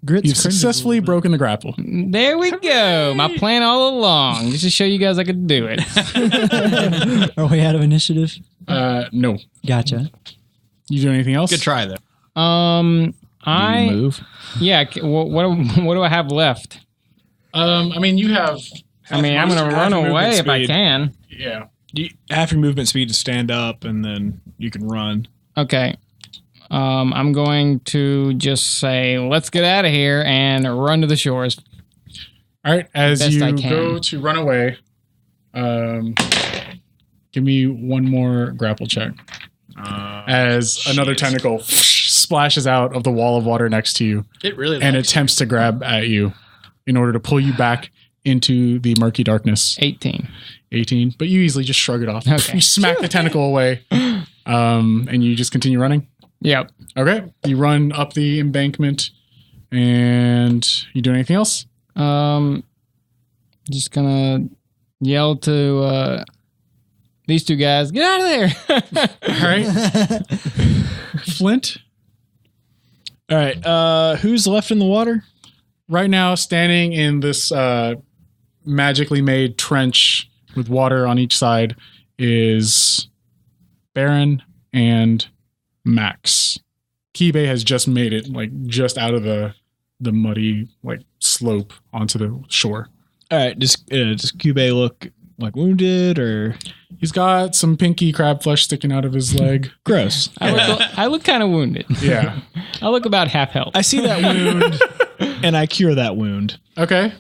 You've successfully broken the grapple. There we go. My plan all along. Just to show you guys I could do it. Are we out of initiative? No. Gotcha. You do anything else? Good try, though. I move. Yeah. What do I have left? I mean, you have. I'm going to run away if I can. Yeah. Half your movement speed to stand up, and then you can run. Okay. I'm going to just say, let's get out of here and run to the shores. All right. As Best you I can. go to run away, give me one more grapple check. As another tentacle splashes out of the wall of water next to you It really and likes attempts to grab at you in order to pull you back into the murky darkness. 18. 18. But you easily just shrug it off. Okay. You smack the tentacle away, and you just continue running. Yep. Okay. You run up the embankment, and you do anything else? Just gonna yell to these two guys, get out of there. All right. Flint, All right. Who's left in the water? right now standing in this magically made trench with water on each side is Baron and Max. Kibe has just made it, like, just out of the muddy, like, slope onto the shore. All right. Does Cube look like wounded or He's got some pinky crab flesh sticking out of his leg. gross? I look kind of wounded. Yeah. I look about half health. I see that wound and I cure that wound. Okay.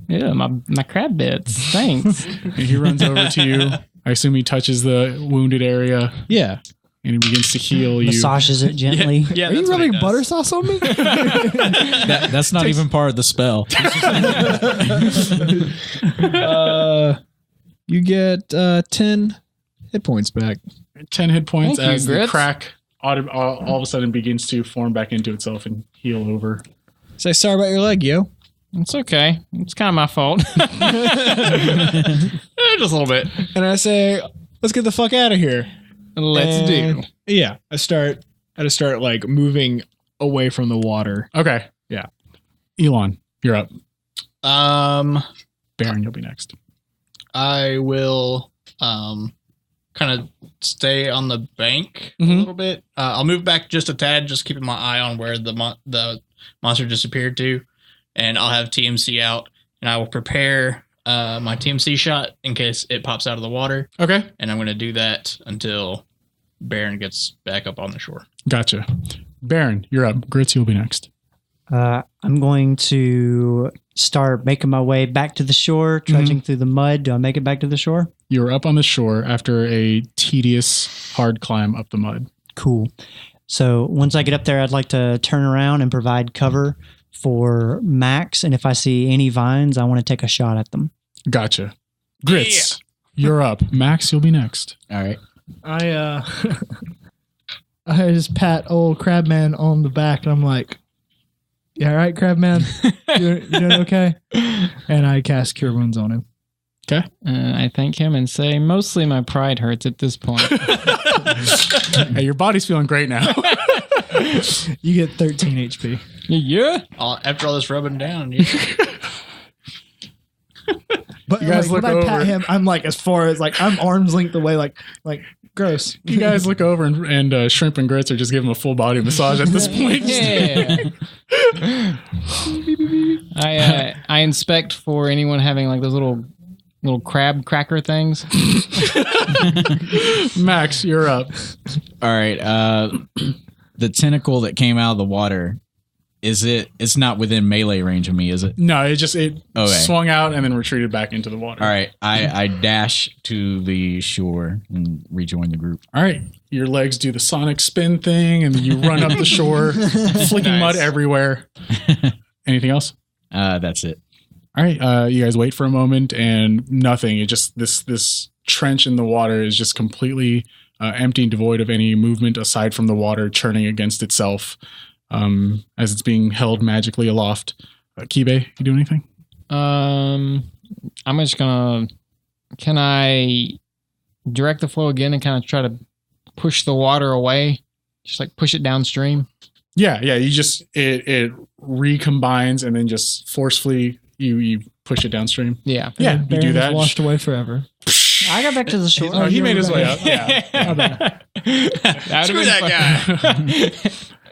Yeah, my crab bits. Thanks. And he runs over to you. I assume he touches the wounded area Yeah. and he begins to heal you. Massages it gently. Yeah, Are you that's what he rubbing does. butter sauce on me? That's not even part of the spell. You get 10 hit points back. 10 hit points Thank you, as the Grits. crack all of a sudden begins to form back into itself and heal over. Say sorry about your leg, yo. It's okay. It's kind of my fault. Just a little bit. And I say, let's get the fuck out of here. Let's do. And, yeah. I just start like moving away from the water. Okay. Yeah. Elon, you're up. Baron, you'll be next. I will kind of stay on the bank a Mhm. little bit. I'll move back just a tad, just keeping my eye on where the monster disappeared to, and I'll have TMC out, and I will prepare my TMC shot in case it pops out of the water, Okay. and I'm going to do that until Baron gets back up on the shore. Gotcha. Baron, you're up. Grits, you'll be next. I'm going to start making my way back to the shore, trudging through the mud. Do I make it back to the shore? You're up on the shore after a tedious, hard climb up the mud. Cool. So once I get up there, I'd like to turn around and provide cover for Max. And if I see any vines, I want to take a shot at them. Gotcha. Grits, you're up. Max, you'll be next. All right. I just pat old Crabman on the back and I'm like, "Yeah, all right, Crabman, you doing okay?" And I cast Cure Wounds on him. Okay. I thank him and say, mostly my pride hurts at this point. Hey, your body's feeling great now. You get 13 HP. Yeah. After all this rubbing down, yeah. But You guys like, when look I pat over. him, I'm like as far as like I'm arm's length away, like gross. You guys look over and Shrimp and Grits are just giving him a full body massage at this point. Yeah. I inspect for anyone having like those little crab cracker things. Max, you're up. All right. The tentacle that came out of the water, it's not within melee range of me, is it? No, it Okay. swung out and then retreated back into the water. All right. I dash to the shore and rejoin the group. All right. Your legs do the sonic spin thing and then you run up the shore, flicking mud everywhere. Anything else? That's it. All right. You guys wait for a moment and nothing. It just this trench in the water is just completely empty and devoid of any movement aside from the water churning against itself as it's being held magically aloft. Kibe, you do anything? I'm just gonna. Can I direct the flow again and kind of try to push the water away? Just like push it downstream. Yeah. You just it recombines and then just forcefully you push it downstream. Yeah. Yeah, you Baron do is that. washed away forever. I got back to the shore. Oh, he made his way up. Yeah. Screw that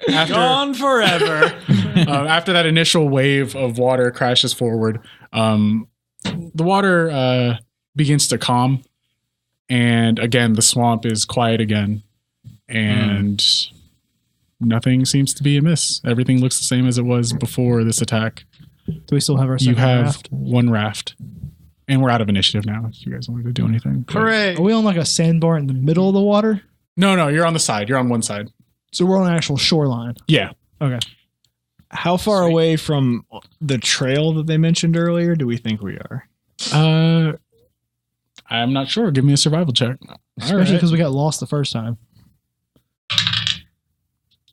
guy. Gone forever. After that initial wave of water crashes forward, the water begins to calm, and again the swamp is quiet again, and nothing seems to be amiss. Everything looks the same as it was before this attack. Do we still have our You second have raft? one raft, and we're out of initiative now. If you guys wanted to do anything, Hooray. Are we on like a sandbar in the middle of the water? No, you're on the side. You're on one side. So we're on an actual shoreline. Yeah. Okay. How far away from the trail that they mentioned earlier do we think we are? I'm not sure. Give me a survival check. Especially because we got lost the first time.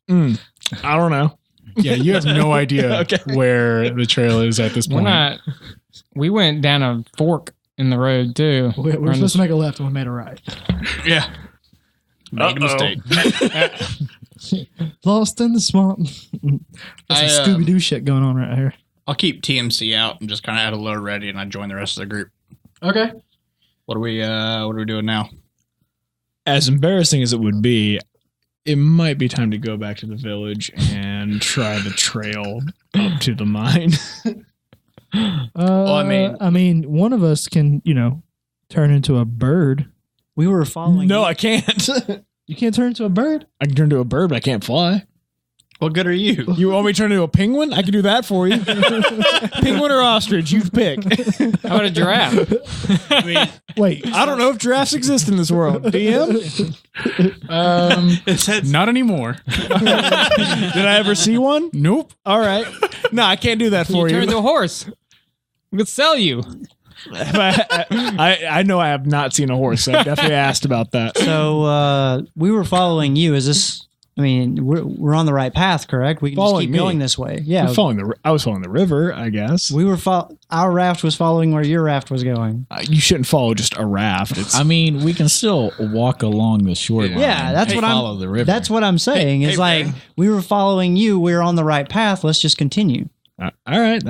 I don't know. Yeah, you have no idea Okay. where the trail is at this We're point. not. We went down a fork in the road too. We're supposed to make a left and we made a right. Yeah. Made a mistake. Lost in the swamp. That's some Scooby Doo shit going on right here. I'll keep TMC out and just kind of add a load ready, and I join the rest of the group. Okay. What are we doing now? As embarrassing as it would be, it might be time to go back to the village and try the trail up to the mine. I mean- one of us can, turn into a bird. We were following. No, I can't. You can't turn into a bird? I can turn into a bird, but I can't fly. What good are you? You want me to turn into a penguin? I can do that for you. Penguin or ostrich, you pick. How about a giraffe? Wait. I don't know if giraffes exist in this world. DM? Not anymore. Did I ever see one? Nope. All right. No, I can't do that You for turn you. into a horse. We could sell you. I know I have not seen a horse, so I definitely asked about that. So we were following you. Is this? I mean, we're on the right path, correct? We can just Following keep me. going this way. Yeah. I was following the river, I guess. We were. Our raft was following where your raft was going. You shouldn't follow just a raft. It's I mean, we can still walk along the shoreline. Yeah, that's what follow the river. That's what I'm saying. Is like man. we were following you. We were on the right path. Let's just continue. all right.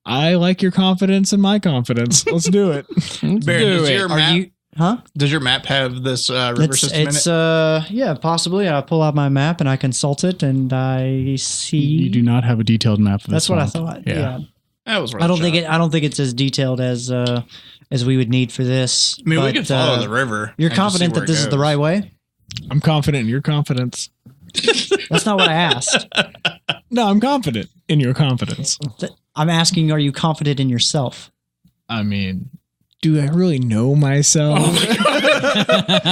I like your confidence and my confidence. Let's do it. Baron, does your Are map, you? Huh? does your map have this river system in it? Yeah, possibly. I pull out my map and I consult it, and I see. You do not have a detailed map of this That's what I swamp. thought. Yeah. Yeah. That was worth I don't a think shot. it. I don't think it's as detailed as we would need for this. I mean, we but, could follow the river. You're and just see confident where that it this is the goes. right way? I'm confident in your confidence. That's not what I asked. No, I'm confident in your confidence. I'm asking, are you confident in yourself? I mean, do I really know myself?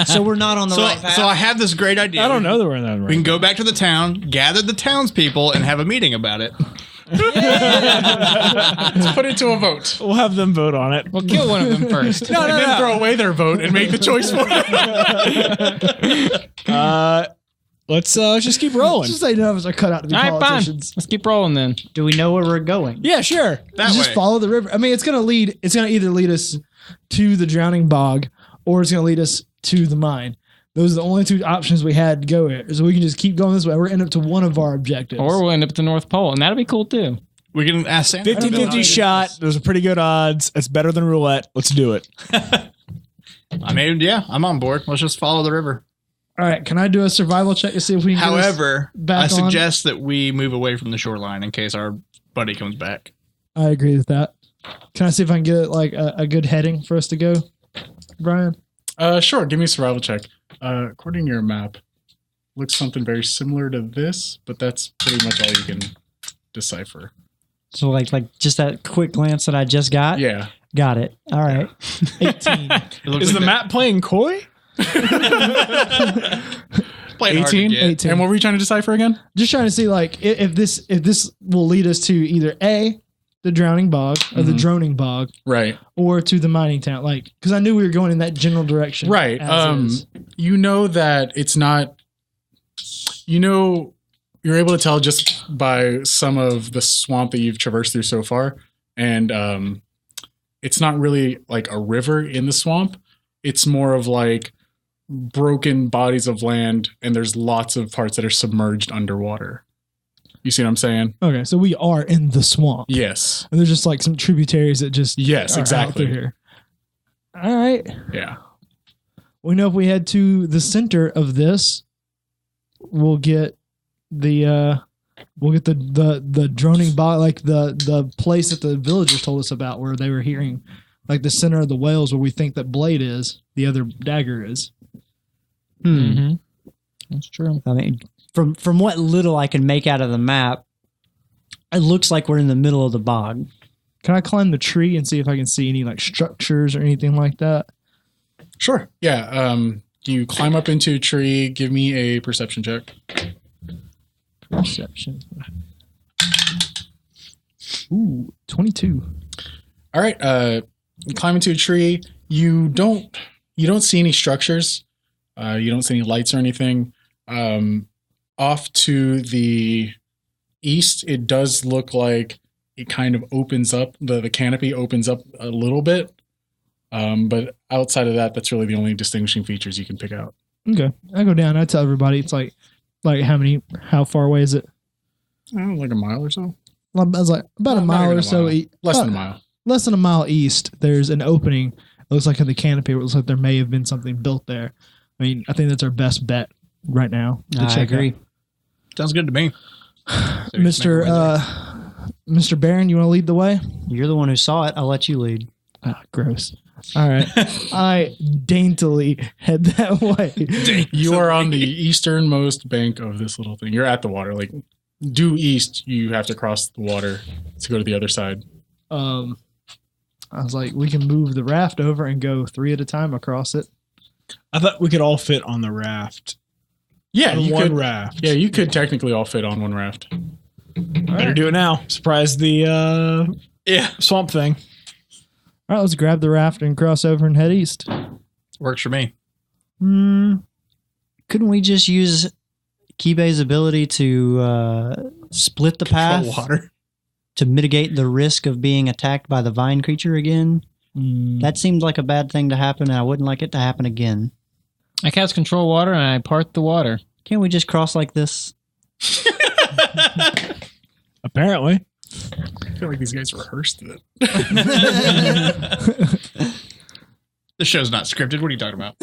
So we're not on the So, right path. so I have this great idea. I don't know that we're in that We right. can go back to the town, gather the townspeople, and have a meeting about it. Let's put it to a vote. We'll have them vote on it. We'll kill one of them first. And then throw away their vote and make the choice for it. Let's just keep rolling. Just say none of us are cut out to be All right, fine. politicians. Let's keep rolling then. Do we know where we're going? Yeah, sure. That Just way. follow the river. I mean, it's gonna either lead us to the drowning bog, or it's gonna lead us to the mine. Those are the only two options we had to go here. So we can just keep going this way. We're end up to one of our objectives. Or we'll end up at the North Pole, and that'll be cool too. We can ask Santa. 50-50 shot. Those are pretty good odds. It's better than roulette. Let's do it. I mean, yeah, I'm on board. Let's just follow the river. All right, can I do a survival check to see if we can? However, back I on? suggest that we move away from the shoreline in case our buddy comes back. I agree with that. Can I see if I can get like a good heading for us to go, Brian? Sure. Give me a survival check. According to your map, looks something very similar to this, but that's pretty much all you can decipher. So like just that quick glance that I just got? Yeah. Got it. All right. 18. It looks Is like the map playing coy? playing hard to 18? get. 18. And what were you trying to decipher again? Just trying to see like if this will lead us to either A, the drowning bog, or the droning bog, Right. or to the mining town. Like, because I knew we were going in that general direction. Right. as is. You know that it's not. You know, you're able to tell just by some of the swamp that you've traversed through so far, and it's not really like a river in the swamp. It's more of like broken bodies of land, and there's lots of parts that are submerged underwater. You see what I'm saying? Okay, so we are in the swamp. Yes. And there's just like some tributaries that just Yes, are out exactly. through here. All right. Yeah. We know if we head to the center of this, we'll get the droning bog, like the place that the villagers told us about, where they were hearing like the center of the whales, where we think that Blade is, the other dagger is. Mm-hmm. That's true. I mean, from what little I can make out of the map, it looks like we're in the middle of the bog. Can I climb the tree and see if I can see any like structures or anything like that? Sure. Yeah. You climb up into a tree. Give me a perception check. Perception. Ooh, 22. All right. You climb into a tree. You don't see any structures. You don't see any lights or anything. Off to the east, it does look like it kind of opens up. The canopy opens up a little bit. But outside of that, that's really the only distinguishing features you can pick out. Okay. I go down. I tell everybody it's like how far away is it? Like a mile or so. I was like about a Not mile even or a so. mile. Less than a mile. Less than a mile east, there's an opening. It looks like in the canopy. It looks like there may have been something built there. I mean, I think that's our best bet right now. To I check agree. Sounds good to me. out. Mr. Barron, you want to lead the way? You're the one who saw it. I'll let you lead. Ah, gross. All right. I daintily head that way. You are on the easternmost bank of this little thing. You're at the water. Like due east, you have to cross the water to go to the other side. I was like, we can move the raft over and go 3 at a time across it. I thought we could all fit on the raft. Yeah, On you one could. raft. Yeah, you could technically all fit on one raft. Better do it now. Surprise the swamp thing. All right, let's grab the raft and cross over and head east. Works for me. Couldn't we just use Kibe's ability to split the path Water. to mitigate the risk of being attacked by the vine creature again? That seemed like a bad thing to happen, and I wouldn't like it to happen again. I cast control water and I part the water. Can't we just cross like this? Apparently. I feel like these guys rehearsed it. The show's not scripted. What are you talking about?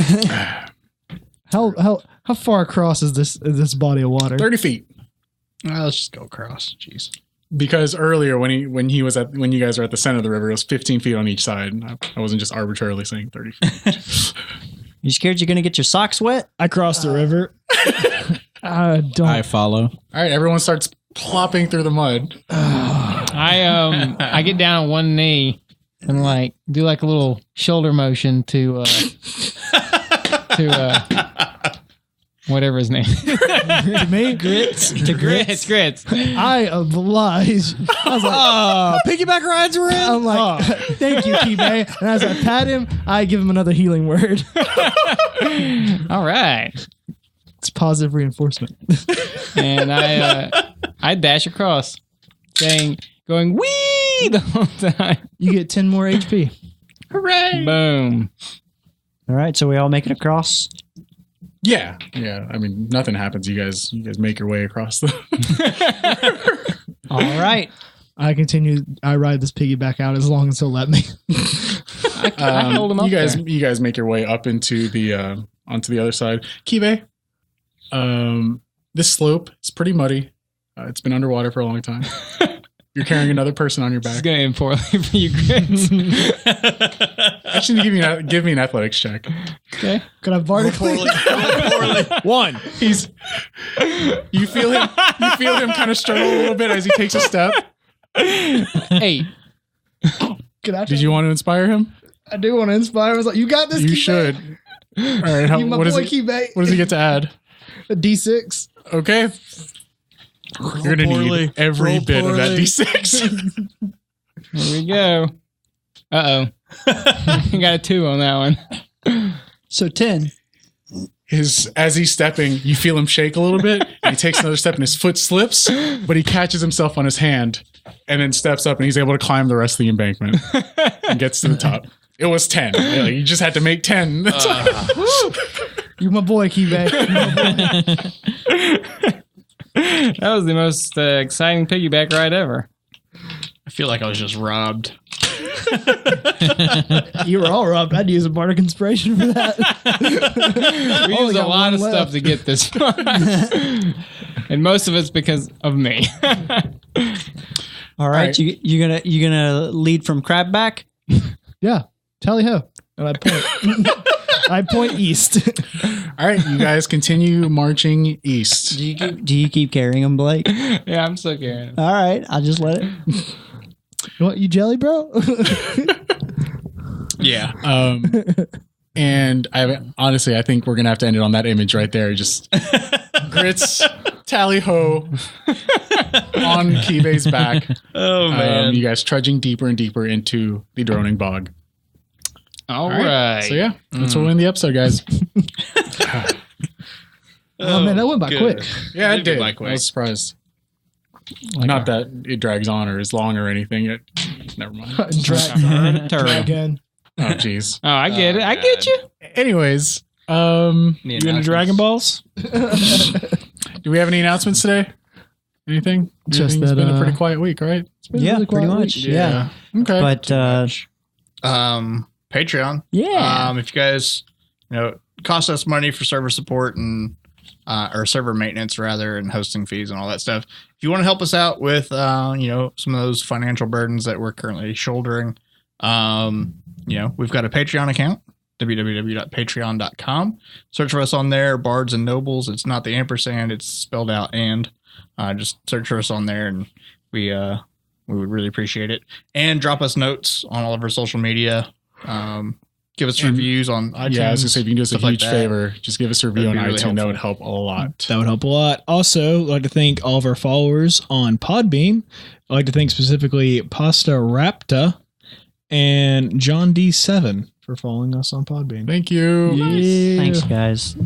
How far across is this body of water? 30 feet. Let's just go across. Jeez. Because earlier when you guys were at the center of the river, it was 15 feet on each side. I wasn't just arbitrarily saying 30 feet. You scared you're going to get your socks wet? I crossed the river. I follow. All right, everyone starts plopping through the mud. I get down on one knee and like do like a little shoulder motion to whatever his name. To me, Grits. Grits. I oblige. I was like, Piggyback rides were in. I'm like, thank you, Kibe. And as I pat him, I give him another healing word. All right. It's positive reinforcement. And I dash across, going wee the whole time. You get 10 more HP. Hooray! Boom. All right, so we all make it across. Yeah. I mean, nothing happens. You guys make your way across the. All right. I ride this piggyback out as long as he'll let me. I hold him up. You guys make your way up into the onto the other side. Kibe, this slope is pretty muddy. It's been underwater for a long time. You're carrying another person on your This is back. going to end poorly for you, Grits. Actually, give me an athletics check. Okay. Could I vertically? One. You feel him kind of struggle a little bit as he takes a step. 8. Could I? Did you want to inspire him? I do want to inspire. I was like, you got this. You Kibe. should. All right. You my What boy, does Kibe. he get to add? A D6. Okay. You're gonna need every Roll bit of that poorly. D6. Here we go. Uh-oh. I got a 2 on that one. So 10. As he's stepping, you feel him shake a little bit, and he takes another step, and his foot slips, but he catches himself on his hand, and then steps up, and he's able to climb the rest of the embankment and gets to the top. It was 10. You just had to make 10. You my boy, Kibe. That was the most exciting piggyback ride ever. I feel like I was just robbed. You were all robbed. I'd use a bardic inspiration for that. We Only used a got lot one of left. stuff to get this far. And most of it's because of me. All right, right. You gonna lead from Crabback? Yeah. Tally ho. And I point. I point east. All right, you guys continue marching east. Do you keep carrying him, Blake? Yeah, I'm still carrying it. All right, I'll just let it. What, you jelly, bro? Yeah. And I think we're gonna have to end it on that image right there. Just Grits, tally ho, on Kibe's back. Oh man. You guys trudging deeper and deeper into the droning bog. All right. So yeah, that's what we'll end the episode, guys. Oh, man, that went by good. quick. Yeah, it It did did. go by I quick. was surprised. Not that it drags on or is long or anything. Never mind. Dragon. Oh, jeez. Oh, I get it. I get you. Anyways, You into Dragon Balls? do we have any announcements today? Anything? Just It's that, been a pretty quiet week, right? It's been a Yeah, really pretty quiet much. week. Yeah. Okay. But Patreon. yeah. If you guys, cost us money for server support and or server maintenance rather, and hosting fees and all that stuff. If you want to help us out with, some of those financial burdens that we're currently shouldering, we've got a Patreon account, www.patreon.com. Search for us on there, Bards and Nobles. It's not the ampersand, it's spelled out and. Just search for us on there, and we would really appreciate it. And drop us notes on all of our social media. Give us reviews on iTunes. Yeah, I was gonna say, if you can do us a stuff like huge that. favor, just give us a review on That'd be iTunes. really That would help a lot. That would help a lot. Also, I'd like to thank all of our followers on Podbean. I'd like to thank specifically Pasta Rapta and John D7 for following us on Podbean. Thank you. Yeah. Thanks, guys.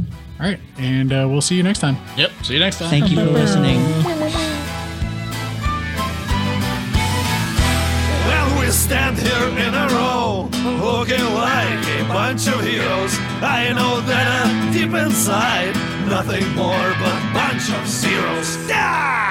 All right, and we'll see you next time. Yep. See you next time. Thank you for listening. Well, we stand here in a row, looking like a bunch of heroes. I know that deep inside, nothing more but a bunch of zeros. Ah!